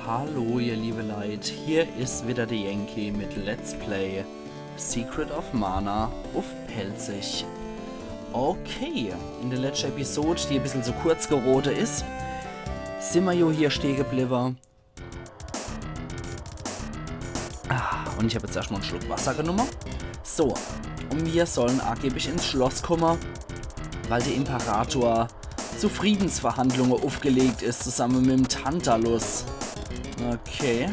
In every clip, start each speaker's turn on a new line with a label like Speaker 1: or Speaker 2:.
Speaker 1: Hallo ihr liebe Leute, hier ist wieder der Yankee mit Let's Play Secret of Mana auf Pelzig. Okay, in der letzten Episode, die ein bisschen so kurz gerodet ist, sind wir jo hier stehen geblieben. Und ich habe jetzt erstmal einen Schluck Wasser genommen. So, und wir sollen angeblich ins Schloss kommen, weil der Imperator zu Friedensverhandlungen aufgelegt ist, zusammen mit dem Tantalus. Okay.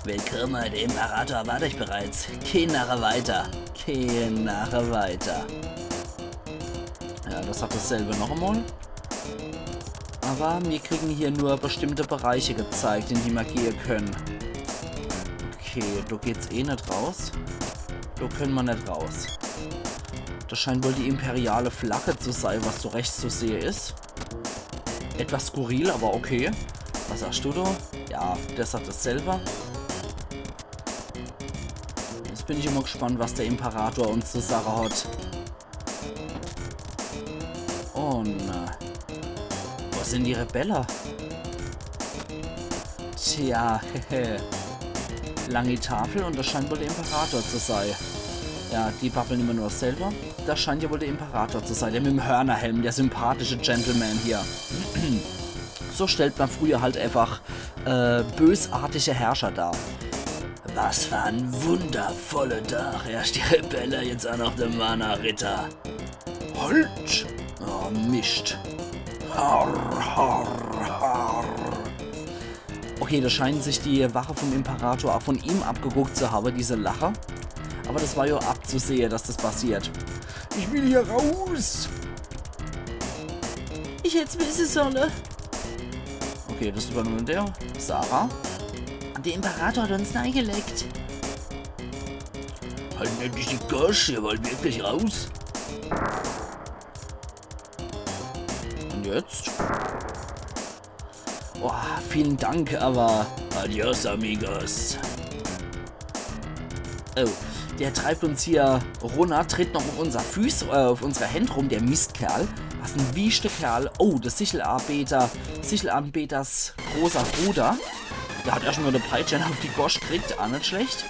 Speaker 1: Willkommen, der Imperator erwartet euch bereits. Kein Narre weiter. Kein Narre weiter. Ja, das hat dasselbe noch einmal. Aber wir kriegen hier nur bestimmte Bereiche gezeigt, in die wir gehen können. Okay, da geht's eh nicht raus. Da können wir nicht raus. Das scheint wohl die imperiale Flagge zu sein, was so rechts zu sehen ist. Etwas skurril, aber okay. Was sagst du da? Ja, der sagt dasselbe. Jetzt bin ich immer gespannt, was der Imperator uns zu sagen hat. Und wo sind die Rebellen? Tja, hehe. Lange Tafel und das scheint wohl der Imperator zu sein. Ja, die babbeln immer nur selber. Das scheint ja wohl der Imperator zu sein. Der mit dem Hörnerhelm, der sympathische Gentleman hier. So stellt man früher halt einfach bösartige Herrscher dar. Was für ein wundervoller Tag. Erst die Rebelle, jetzt auch noch der Mana-Ritter. Halt! Oh, Mist. Har, har, har. Okay, da scheinen sich die Wache vom Imperator auch von ihm abgeguckt zu haben, diese Lacher. Aber das war ja abzusehen, dass das passiert. Ich will hier raus! Ich hätte es wissen sollen. Okay, das übernimmt der. Sarah. Der Imperator hat uns reingelegt. Halt nicht die Gosch, ihr wollt wirklich raus. Und jetzt? Oh, vielen Dank, aber... Adios, amigos. Oh, der treibt uns hier runter, tritt noch auf unser auf unsere Hände rum, der Mistkerl. Was ein wiechter Kerl. Oh, das Sichelanbeters großer Bruder. Der hat erstmal eine Peitsche auf die Gosch gekriegt, auch nicht schlecht.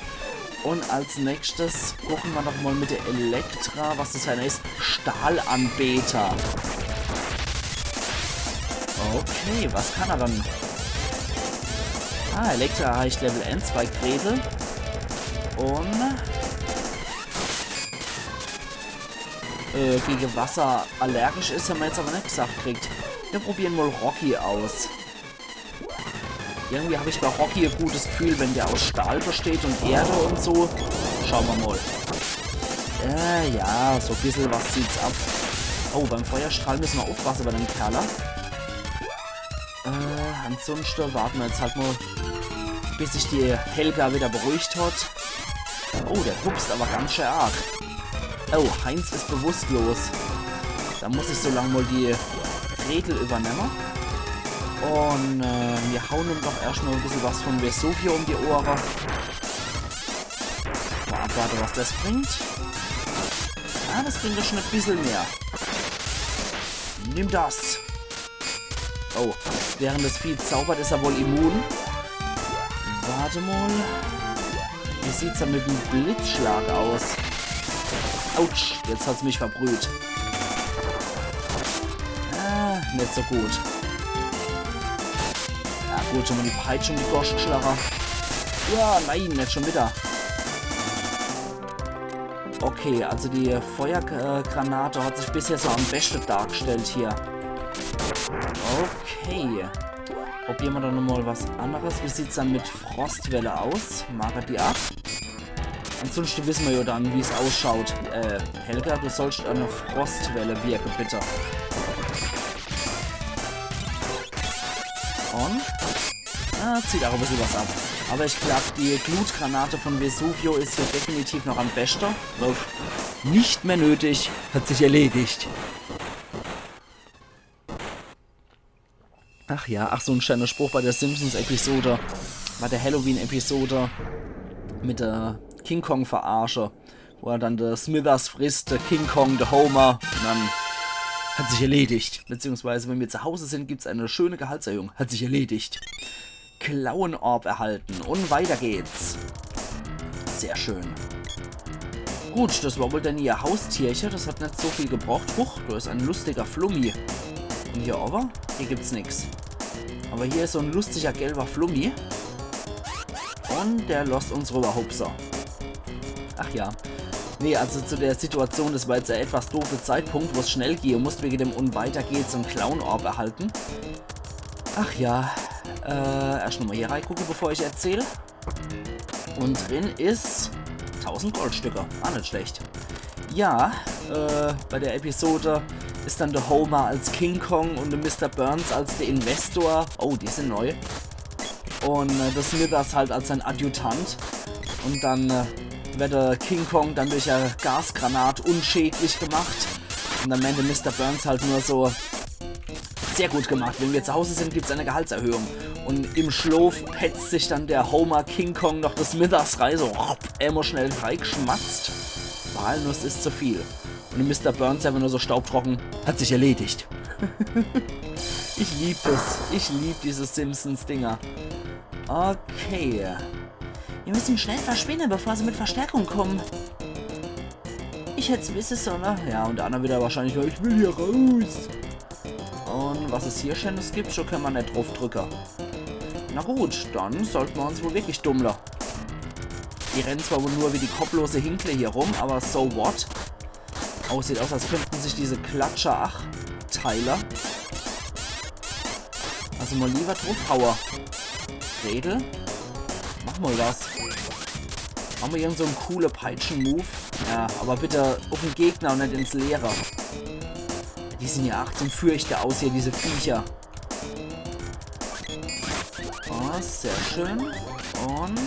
Speaker 1: Und als nächstes gucken wir noch mal mit der Elektra, was das für eine ist. Stahlanbeter. Okay, was kann er dann? Elektra erreicht Level N, 2 Gretel. Und gegen Wasser allergisch ist, haben wir jetzt aber nicht gesagt kriegt. Wir probieren wohl Rocky aus. Irgendwie habe ich bei Rocky ein gutes Gefühl, wenn der aus Stahl besteht und Erde und so. Schauen wir mal. Ja, so ein bisschen was zieht's ab. Oh, beim Feuerstrahl müssen wir aufpassen bei dem Kerler. Ansonsten warten wir jetzt halt mal, bis sich die Helga wieder beruhigt hat. Oh, der pupst aber ganz schön arg. Oh, Heinz ist bewusstlos. Da muss ich so lange mal die Gretel übernehmen. Und wir hauen ihm doch erstmal ein bisschen was von Vesuvio um die Ohren. Mal abwarten, was das bringt. Das bringt doch schon ein bisschen mehr. Nimm das. Oh, während das Vieh zaubert, ist er wohl immun. Warte mal. Wie sieht's da mit dem Blitzschlag aus? Autsch, jetzt hat's mich verbrüht. Nicht so gut. Ja gut, schon mal die Peitsche um die Gosch geschlagen. Ja, nein, nicht schon wieder. Okay, also die Feuergranate hat sich bisher so am besten dargestellt hier. Okay. Probieren wir dann nochmal was anderes. Wie sieht es dann mit Frostwelle aus? Mag er die ab? Ansonsten wissen wir ja dann, wie es ausschaut. Helga, du sollst eine Frostwelle wirken, bitte. Und? Zieht auch ein bisschen was ab. Aber ich glaube, die Glutgranate von Vesuvio ist hier definitiv noch am besten. Nicht mehr nötig. Hat sich erledigt. Ach ja, ach so ein schöner Spruch bei der Simpsons-Episode. Bei der Halloween-Episode mit der King Kong-Verarsche. Wo er dann der Smithers frisst, der King Kong, der Homer. Und dann hat sich erledigt. Beziehungsweise, wenn wir zu Hause sind, gibt es eine schöne Gehaltserhöhung. Hat sich erledigt. Klauenorb erhalten. Und weiter geht's. Sehr schön. Gut, das war wohl dann ihr Haustierchen. Das hat nicht so viel gebraucht. Huch, da ist ein lustiger Flummi. Und hier over? Hier gibt's nichts. Aber hier ist so ein lustiger gelber Flummi. Und der lässt uns rüber, Hupser. Ach ja. Nee, also zu der Situation, das war jetzt ein etwas doofer Zeitpunkt, wo es schnell geht. Du musst wegen dem und weiter geht's einen Klauenorb erhalten. Ach ja. Erst nochmal hier reingucken, bevor ich erzähle. Und drin ist 1000 Goldstücke. Ah, nicht schlecht. Ja, bei der Episode ist dann der Homer als King Kong und der Mr. Burns als der Investor. Oh, die sind neu. Und das Smithers halt als sein Adjutant. Und dann wird der King Kong dann durch eine Gasgranat unschädlich gemacht. Und dann meinte Mr. Burns halt nur so, sehr gut gemacht, wenn wir zu Hause sind, gibt es eine Gehaltserhöhung. Und im Schlaf petzt sich dann der Homer King Kong noch das Smithers rein, so immer schnell reingeschmatzt. Walnuss ist zu viel. Und Mr. Burns einfach nur so staubtrocken, hat sich erledigt. Ich liebe das. Ich liebe diese Simpsons-Dinger. Okay. Wir müssen schnell verschwinden, bevor sie mit Verstärkung kommen. Ich hätte es wissen sollen. Ja, und der andere wieder wahrscheinlich, ich will hier raus. Und was es hier Schönes gibt, schon können wir nicht drauf drücken. Na gut, dann sollten wir uns wohl wirklich dummler. Die rennen zwar wohl nur wie die kopplose Hinkle hier rum, aber so what? Oh, sieht aus, als könnten sich diese Klatscher-Ach-Teiler. Also mal lieber draufhauen. Redel, mach mal was. Machen wir irgend so einen coolen Peitschen-Move. Ja, aber bitte auf den Gegner und nicht ins Leere. Die sehen ja auch zum Fürchten aus hier, diese Viecher. Oh, sehr schön. Und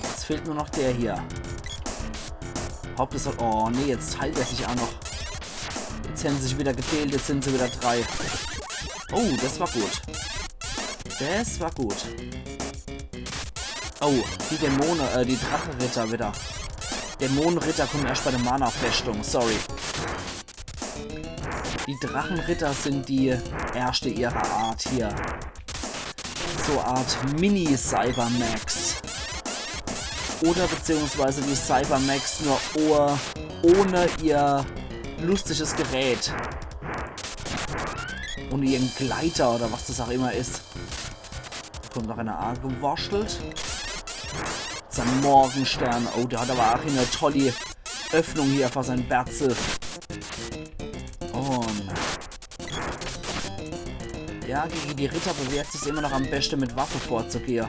Speaker 1: jetzt fehlt nur noch der hier. Hauptsache, oh nee, jetzt teilt er sich auch noch. Jetzt haben sie sich wieder geteilt, jetzt sind sie wieder 3. Oh, das war gut. Das war gut. Oh, die Dämonen, die Drachenritter wieder. Dämonenritter kommen erst bei der Mana-Festung, sorry. Die Drachenritter sind die erste ihrer Art hier. So Art Mini-Cybermax. Oder beziehungsweise die Cybermax nur ohne ihr lustiges Gerät. Ohne ihren Gleiter oder was das auch immer ist. Da kommt noch eine A gewurschtelt. Sein Morgenstern. Oh, der hat aber auch eine tolle Öffnung hier für sein Berzel. Und ja, gegen die Ritter bewährt es sich immer noch am besten mit Waffe vorzugehen.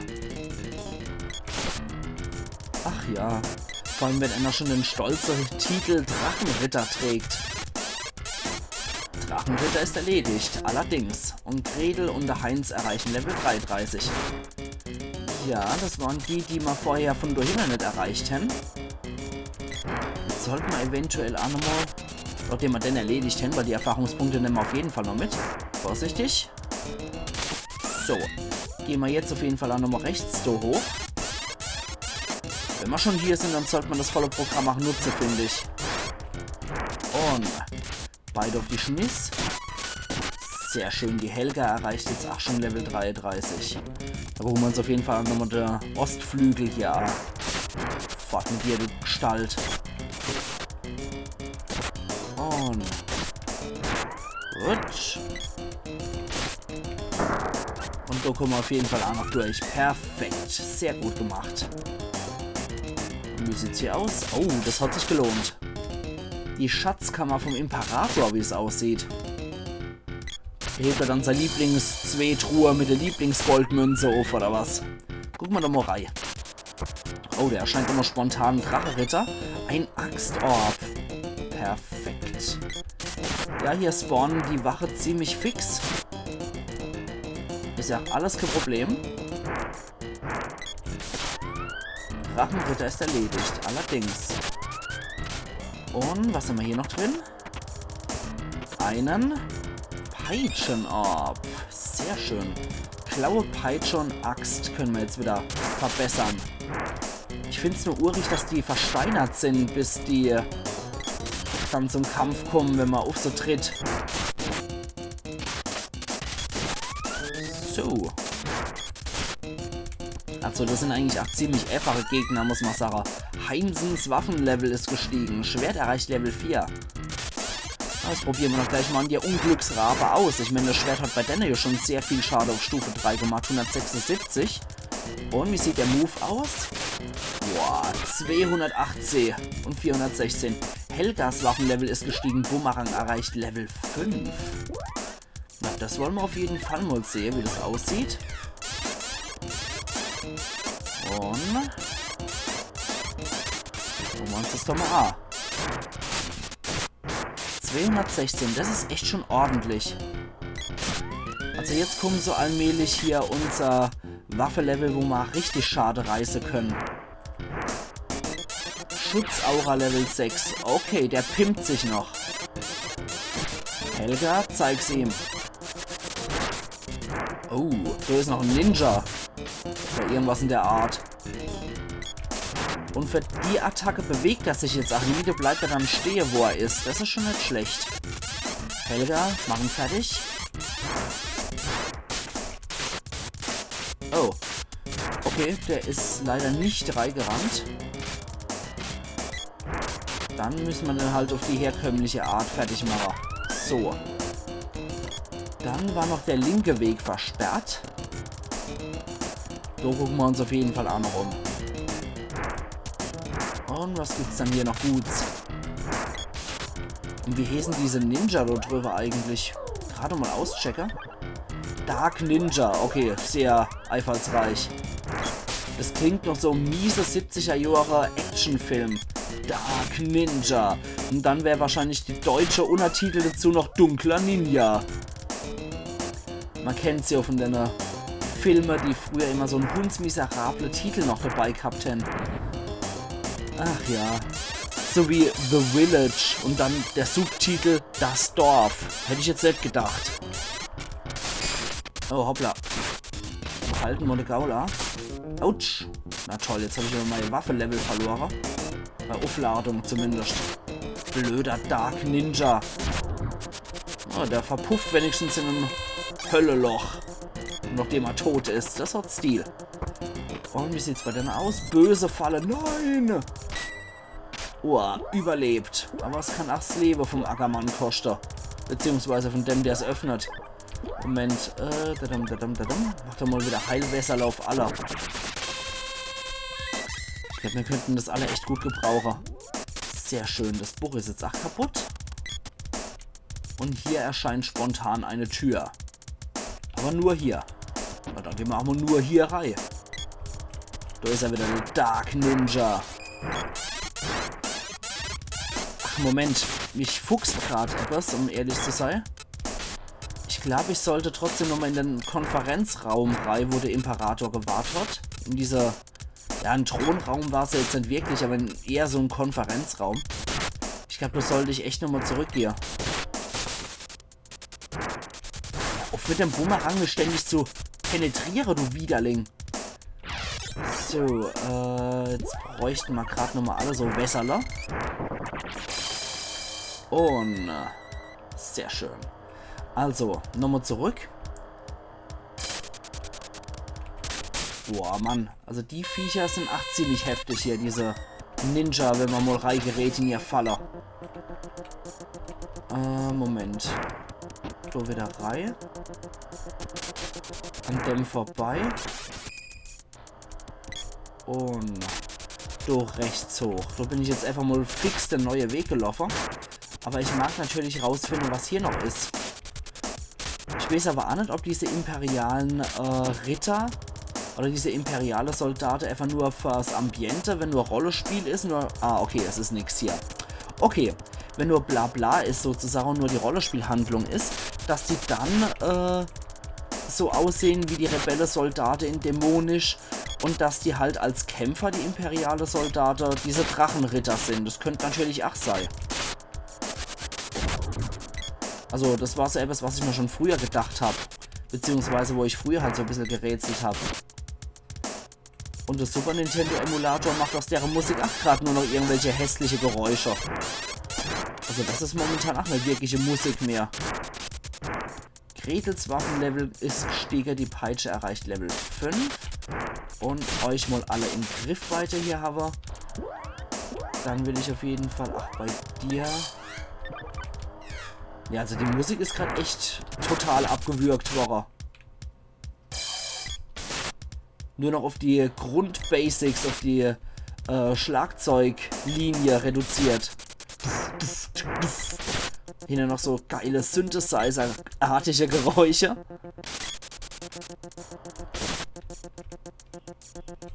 Speaker 1: Ach ja, vor allem wenn einer schon den stolzen Titel Drachenritter trägt. Drachenritter ist erledigt, allerdings. Und Gretel und der Heinz erreichen Level 33. Ja, das waren die wir vorher von dahinter nicht erreicht haben. Jetzt sollten wir eventuell auch nochmal, nachdem wir den erledigt haben, weil die Erfahrungspunkte nehmen wir auf jeden Fall noch mit. Vorsichtig. So, gehen wir jetzt auf jeden Fall auch nochmal rechts so hoch. Wenn wir schon hier sind, dann sollte man das volle Programm auch nutzen, finde ich. Und beide auf die Schmiss. Sehr schön, die Helga erreicht jetzt auch schon Level 33. Da brauchen wir uns auf jeden Fall nochmal der Ostflügel hier an. Fort mit dir, die Gestalt. Und gut. Und da kommen wir auf jeden Fall auch noch durch. Perfekt. Sehr gut gemacht. Wie sieht's hier aus? Oh, das hat sich gelohnt. Die Schatzkammer vom Imperator, wie es aussieht. Da hebt er dann seine Lieblings-2-Truhe mit der Lieblingsgoldmünze auf, oder was? Gucken wir doch mal rein. Oh, der erscheint immer spontan. Drachenritter. Ein Axtorb. Perfekt. Ja, hier spawnen die Wache ziemlich fix. Ist ja alles kein Problem. Drachenritter ist erledigt, allerdings. Und was haben wir hier noch drin? Einen Peitschenorb. Sehr schön. Klaue, Peitsche und Axt können wir jetzt wieder verbessern. Ich finde es nur urig, dass die versteinert sind, bis die dann zum Kampf kommen, wenn man auf so tritt. So. Also das sind eigentlich auch ziemlich einfache Gegner, muss man sagen. Heinzens Waffenlevel ist gestiegen. Schwert erreicht Level 4. Das probieren wir doch gleich mal an der Unglücksrabe aus. Ich meine, das Schwert hat bei Denne ja schon sehr viel Schaden auf Stufe 3 gemacht. 176. Und wie sieht der Move aus? Boah, 280 und 416. Helgas Waffenlevel ist gestiegen. Bumerang erreicht Level 5. Na, das wollen wir auf jeden Fall mal sehen, wie das aussieht. Und... gucken wir uns das doch mal an. 216, das ist echt schon ordentlich. Also jetzt kommt so allmählich hier unser Waffe-Level, wo wir richtig Schade reißen können. Schutzaura Level 6. Okay, der pimpt sich noch. Helga, zeig's ihm. Oh, da ist noch ein Ninja. Oder irgendwas in der Art. Und für die Attacke bewegt er sich jetzt auch nie. Da bleibt er dann stehen, wo er ist. Das ist schon nicht schlecht. Helga, machen fertig. Oh. Okay, der ist leider nicht reingerannt. Dann müssen wir den halt auf die herkömmliche Art fertig machen. So. Dann war noch der linke Weg versperrt. So gucken wir uns auf jeden Fall auch noch um. Und was gibt's dann hier noch Gutes? Und wie heißen diese Ninja da drüber eigentlich? Gerade mal auschecken. Dark Ninja. Okay, sehr einfallsreich. Das klingt noch so miese 70er Jahre Actionfilm. Dark Ninja. Und dann wäre wahrscheinlich die deutsche Untertitel dazu noch Dunkler Ninja. Man kennt sie ja von den Filmen, die früher immer so einen hundsmiserable Titel noch dabei gehabt haben. Ach ja. So wie The Village und dann der Subtitel Das Dorf. Hätte ich jetzt nicht gedacht. Oh, hoppla. Halten wir eine Gaula. Autsch. Na toll, jetzt habe ich aber meine Waffe-Level verloren. Bei Aufladung zumindest. Blöder Dark Ninja. Oh, der verpufft wenigstens in einem Hölleloch. Nachdem er tot ist. Das hat Stil. Und wie sieht's bei denen aus? Böse Falle. Nein! Oh, überlebt. Aber es kann auch das Leben vom Ackermann kosten. Beziehungsweise von dem, der es öffnet. Moment. Macht er mal wieder Heilwässerlauf aller. Ich glaube, wir könnten das alle echt gut gebrauchen. Sehr schön. Das Buch ist jetzt auch kaputt. Und hier erscheint spontan eine Tür. Aber nur hier. Na, dann gehen wir auch mal nur hier rein. Da ist er wieder, der Dark Ninja. Ach, Moment. Mich fuchst gerade etwas, um ehrlich zu sein. Ich glaube, ich sollte trotzdem nochmal in den Konferenzraum rein, wo der Imperator gewahrt hat. In dieser... ja, ein Thronraum war es ja jetzt nicht wirklich, aber eher so ein Konferenzraum. Ich glaube, da sollte ich echt nochmal zurückgehen. Auf mit dem Bumerang mich ständig zu penetriere, du Widerling. So, jetzt bräuchten wir gerade nochmal alle so Wässerler. Und sehr schön. Also, nochmal zurück. Boah, Mann. Also die Viecher sind auch ziemlich heftig hier, diese Ninja, wenn man mal reingerät in ihr Falle. Moment. So, wieder rein. An dem vorbei. Und durch rechts hoch. So bin ich jetzt einfach mal fix den neuen Weg gelaufen. Aber ich mag natürlich rausfinden, was hier noch ist. Ich weiß aber auch nicht, ob diese imperialen Ritter oder diese imperiale Soldaten einfach nur fürs Ambiente, wenn nur Rollenspiel ist, nur... Ah, okay, es ist nichts hier. Okay, wenn nur Blabla ist sozusagen, nur die Rollenspielhandlung ist, dass die dann so aussehen wie die Rebelle-Soldaten in Dämonisch und dass die halt als Kämpfer, die imperiale Soldaten, diese Drachenritter sind. Das könnte natürlich auch sein. Also, das war so etwas, was ich mir schon früher gedacht habe. Beziehungsweise, wo ich früher halt so ein bisschen gerätselt habe. Und der Super Nintendo Emulator macht aus deren Musik auch gerade nur noch irgendwelche hässliche Geräusche. Also, das ist momentan auch nicht wirkliche Musik mehr. Gretels Waffenlevel ist gestiegen, die Peitsche erreicht Level 5. Und euch mal alle im Griffweite hier habe. Dann will ich auf jeden Fall... Ach, bei dir... Ja, also die Musik ist gerade echt total abgewürgt worden. Nur noch auf die Grundbasics, auf die Schlagzeuglinie reduziert. Hier noch so geile Synthesizer-artige Geräusche.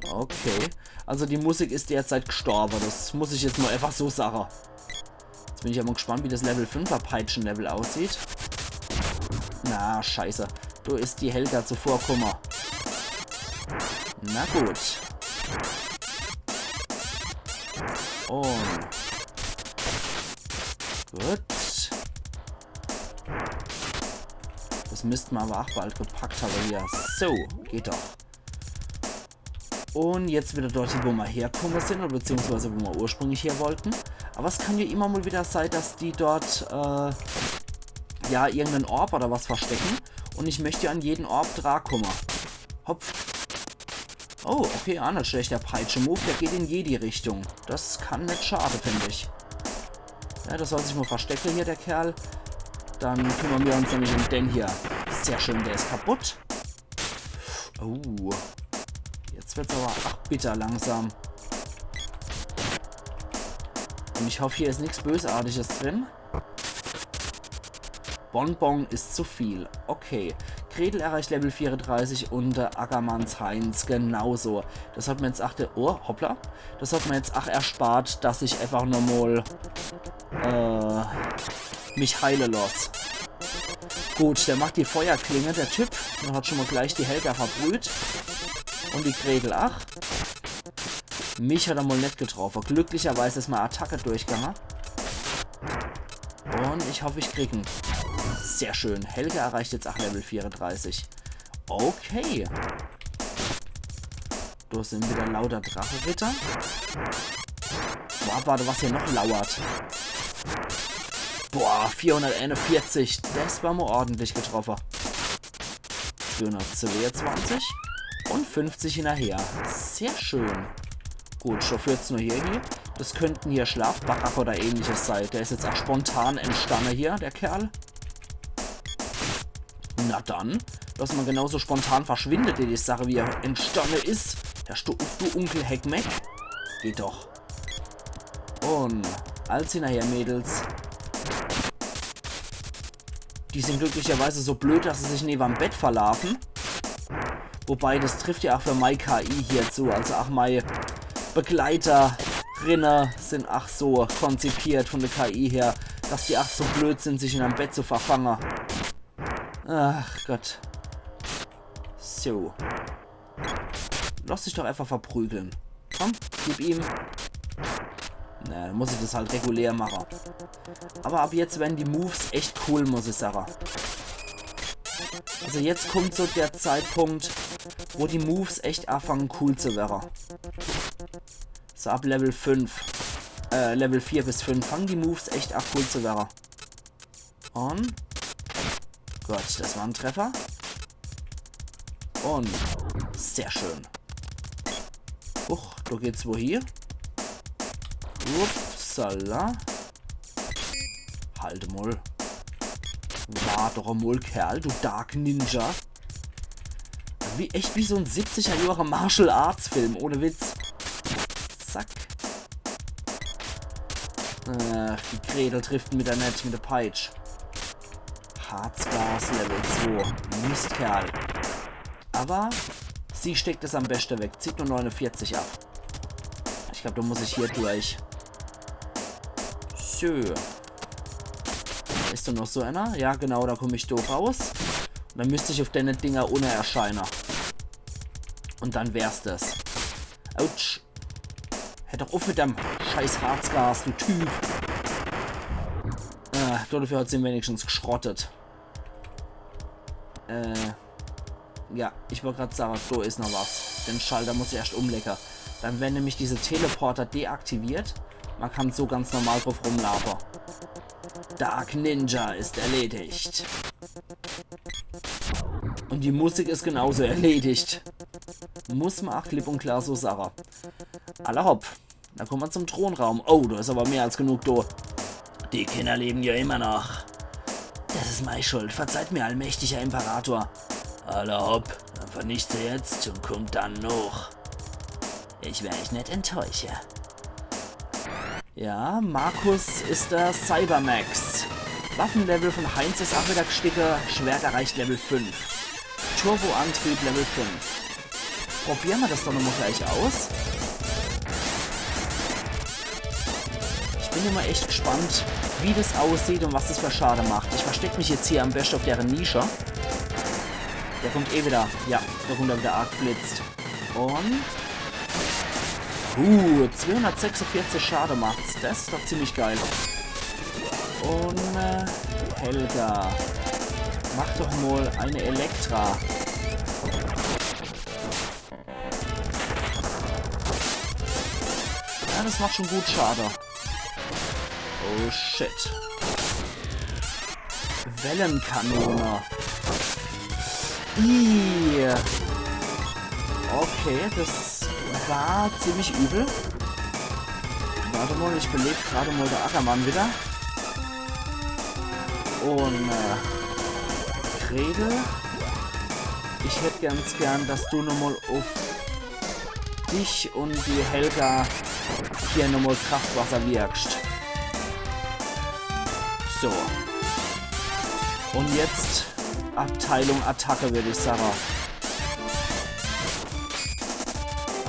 Speaker 1: Okay. Also die Musik ist derzeit gestorben. Das muss ich jetzt mal einfach so sagen. Jetzt bin ich aber gespannt, wie das Level 5er Peitschen-Level aussieht. Na, scheiße. Du ist die Helga zuvorgekommen. Na gut. Und... Gut. Das müssten wir aber auch bald gepackt haben hier. So, geht doch. Und jetzt wieder dorthin, wo wir herkommen sind, oder beziehungsweise wo wir ursprünglich her wollten. Aber es kann ja immer mal wieder sein, dass die dort, ja, irgendeinen Orb oder was verstecken. Und ich möchte an jeden Orb dran kommen. Hopf. Oh, okay, nicht schlecht. Der Peitsche-Move, der geht in jede Richtung. Das kann nicht schade, finde ich. Ja, das soll sich mal verstecken hier, der Kerl. Dann kümmern wir uns nämlich um den hier. Sehr schön, der ist kaputt. Oh. Jetzt wird es aber, ach, bitter langsam. Und ich hoffe, hier ist nichts Bösartiges drin. Bonbon ist zu viel. Okay. Gretel erreicht Level 34 und Ackermanns Heinz genauso. Das hat mir jetzt oh, hoppla. Das hat mir jetzt erspart, dass ich einfach nochmal mich heile los. Gut, der macht die Feuerklinge, der Typ. Der hat schon mal gleich die Helga verbrüht. Und die Gretel, ach. Mich hat er mal nicht getroffen. Glücklicherweise ist meine Attacke durchgegangen. Und ich hoffe, ich kriege ihn. Sehr schön. Helga erreicht jetzt auch Level 34. Okay. Da sind wieder lauter Dracheritter. Boah, warte, was hier noch lauert. Boah, 441. Das war mal ordentlich getroffen. 422. Und 50 hinterher. Sehr schön. Gut, Stoff jetzt nur hier. Das könnten hier Schlafbarack oder ähnliches sein. Der ist jetzt auch spontan entstanden hier, der Kerl. Na dann, dass man genauso spontan verschwindet, die Sache, wie er entstanden ist. Der du Onkel Heckmeck. Geht doch. Und als hinterher, Mädels. Die sind glücklicherweise so blöd, dass sie sich neben am Bett verlaufen. Wobei, das trifft ja auch für meine KI hier zu. Also auch meine Begleiterinnen sind ach so konzipiert von der KI her, dass die ach so blöd sind, sich in einem Bett zu verfangen. Ach Gott. So. Lass dich doch einfach verprügeln. Komm, gib ihm. Na, dann muss ich das halt regulär machen. Aber ab jetzt werden die Moves echt cool, muss ich sagen. Also jetzt kommt so der Zeitpunkt, wo die Moves echt anfangen cool zu werden. So ab Level 5. Level 4 bis 5 fangen die Moves echt auch cool zu werden. Und... Gott, das war ein Treffer. Und... Sehr schön. Huch, da geht's wo hier? Upsala. Halt mal. War doch mal, Kerl, du Dark Ninja. Echt wie so ein 70er Jahre Martial Arts Film, ohne Witz. Zack. Die Gretel trifft mit der Netz, mit der Peitsch. Harzgas Level 2. Mistkerl. Aber sie steckt es am besten weg. Zieht nur 49 ab. Ich glaube, da muss ich hier durch. So. Ist da noch so einer? Ja, genau, da komme ich doof raus. Und dann müsste ich auf deine Dinger ohne erscheinen. Und dann wär's das. Autsch. Hör doch auf mit dem scheiß Harzgas, du Typ. Dafür hat sie wenigstens geschrottet. Ja, ich wollte gerade sagen, da ist noch was. Den Schalter muss ich erst umlecken. Dann werden nämlich diese Teleporter deaktiviert. Man kann so ganz normal drauf rumlaufen. Dark Ninja ist erledigt. Und die Musik ist genauso erledigt. Muss man auch klipp und klar so sagen. Alla hopp. Da kommen wir zum Thronraum. Oh, da ist aber mehr als genug da. Die Kinder leben ja immer noch. Das ist meine Schuld. Verzeiht mir, allmächtiger Imperator. Alla hopp. Dann vernichte jetzt und kommt dann noch. Ich werde euch nicht enttäuschen. Ja, Markus ist der Cybermax. Waffenlevel von Heinz ist auch wieder gestiegen. Schwert erreicht Level 5. Turboantrieb Level 5. Probieren wir das doch nochmal gleich aus. Ich bin immer echt gespannt, wie das aussieht und was das für Schade macht. Ich verstecke mich jetzt hier am besten auf deren Nische. Der kommt eh wieder. Ja, da kommt er wieder arg blitzt. Und... 246 Schade macht's. Das ist doch ziemlich geil. Und Helga. Mach doch mal eine Elektra. Ja, das macht schon gut Schade. Oh shit. Wellenkanone. Okay, das war ziemlich übel. Warte mal, ich belebe gerade mal der Ackermann wieder. Und Gretel, ich hätte ganz gern, dass du nochmal auf dich und die Helga hier nochmal Kraftwasser wirkst. So. Und jetzt Abteilung Attacke, würde ich sagen.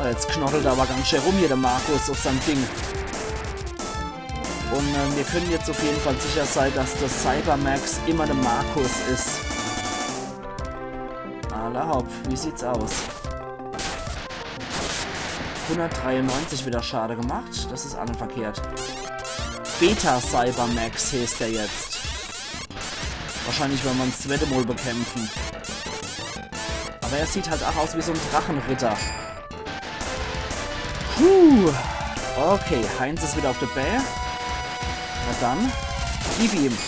Speaker 1: Jetzt knottelt er aber ganz schön rum hier der Markus auf seinem Ding. Und wir können jetzt auf jeden Fall sicher sein, dass der Cybermax immer der Markus ist. Alla hopp, wie sieht's aus? 193 wieder Schade gemacht, das ist an verkehrt. Beta Cybermax heißt er jetzt. Wahrscheinlich, wenn man das zweite Mal bekämpfen. Aber er sieht halt auch aus wie so ein Drachenritter. Puh. Okay, Heinz ist wieder auf der Bäh. Na dann, gib ihm.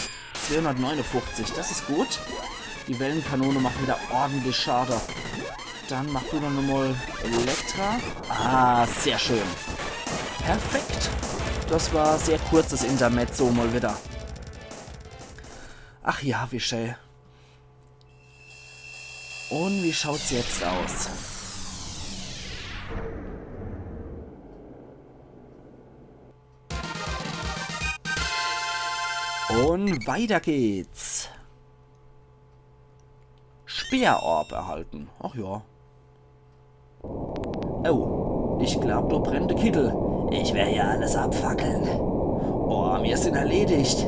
Speaker 1: 259, das ist gut. Die Wellenkanone macht wieder ordentlich Schade. Dann mach du noch mal Elektra. Ah, sehr schön. Perfekt. Das war sehr kurzes Intermezzo mal wieder. Ach ja, wie schön. Und wie schaut's jetzt aus? Und weiter geht's. Speerorb erhalten. Ach ja. Oh, ich glaube, du brennt der Kittel. Ich werde ja alles abfackeln. Oh, wir sind erledigt.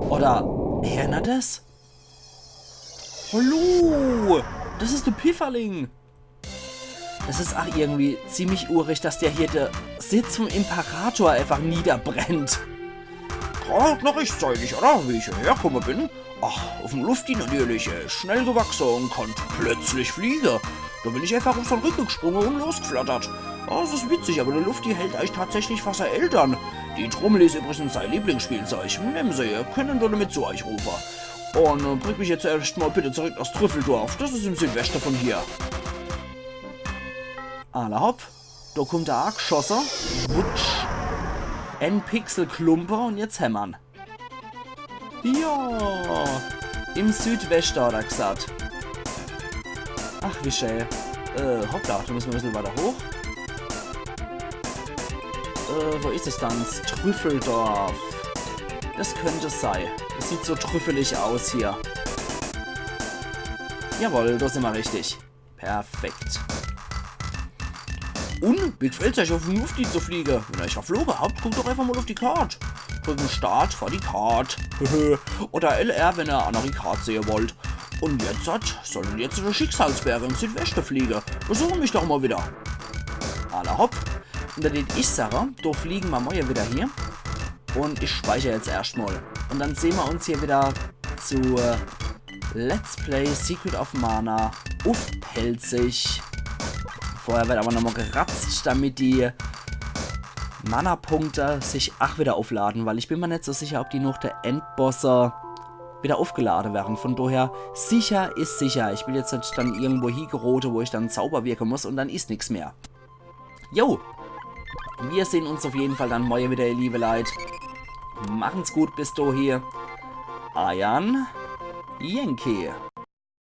Speaker 1: Oder, erinnert das? Hallo, das ist der Pifferling. Es ist auch irgendwie ziemlich urig, dass der hier der Sitz vom Imperator einfach niederbrennt. Gerade noch rechtzeitig, oder? Wie ich hierher gekommen bin. Ach, auf dem Lufti natürlich. Schnell gewachsen und konnte plötzlich fliegen. Da bin ich einfach auf seinen Rücken gesprungen und losgeflattert. Oh, das ist witzig, aber der Lufti hält eigentlich tatsächlich fast seine Eltern. Die Trommel ist übrigens sein Lieblingsspielzeug. Nehmen Sie, können doch damit zu euch rufen. Und bringt mich jetzt erstmal bitte zurück nach Trüffeldorf. Das ist im Südwesten von hier. Alla hopp, da kommt der Argschosser, wutsch, ein Pixelklumper und jetzt hämmern. Ja, im Südwesten hat er gesagt. Ach, wie schön. Hoppla, da müssen wir ein bisschen weiter hoch. Wo ist es dann? Trüffeldorf. Das könnte es sein. Das sieht so trüffelig aus hier. Jawohl, da sind wir richtig. Perfekt. Und, wie gefällt es euch auf den Lufti zu fliegen? Wenn ihr euch verflogen habt, guckt doch einfach mal auf die Karte. Drücken Start vor die Karte. Oder LR, wenn ihr eine andere Karte sehen wollt. Und jetzt sollen jetzt der Schicksalsberg im Südwesten fliegen. Besuchen mich doch mal wieder. Alla hopp. Und dann den ich sage, da fliegen wir mal wieder hier. Und ich speichere jetzt erstmal. Und dann sehen wir uns hier wieder zu Let's Play Secret of Mana auf Pelzig. Vorher wird aber nochmal geratzt, damit die Mana-Punkte sich auch wieder aufladen, weil ich bin mir nicht so sicher, ob die noch der Endbosser wieder aufgeladen werden. Von daher, sicher ist sicher. Ich will jetzt nicht dann irgendwo hingerote, wo ich dann Zauber wirken muss und dann ist nichts mehr. Jo, wir sehen uns auf jeden Fall dann morgen wieder, ihr liebe Leute. Machen's gut bis dahin. Ayan Yankee.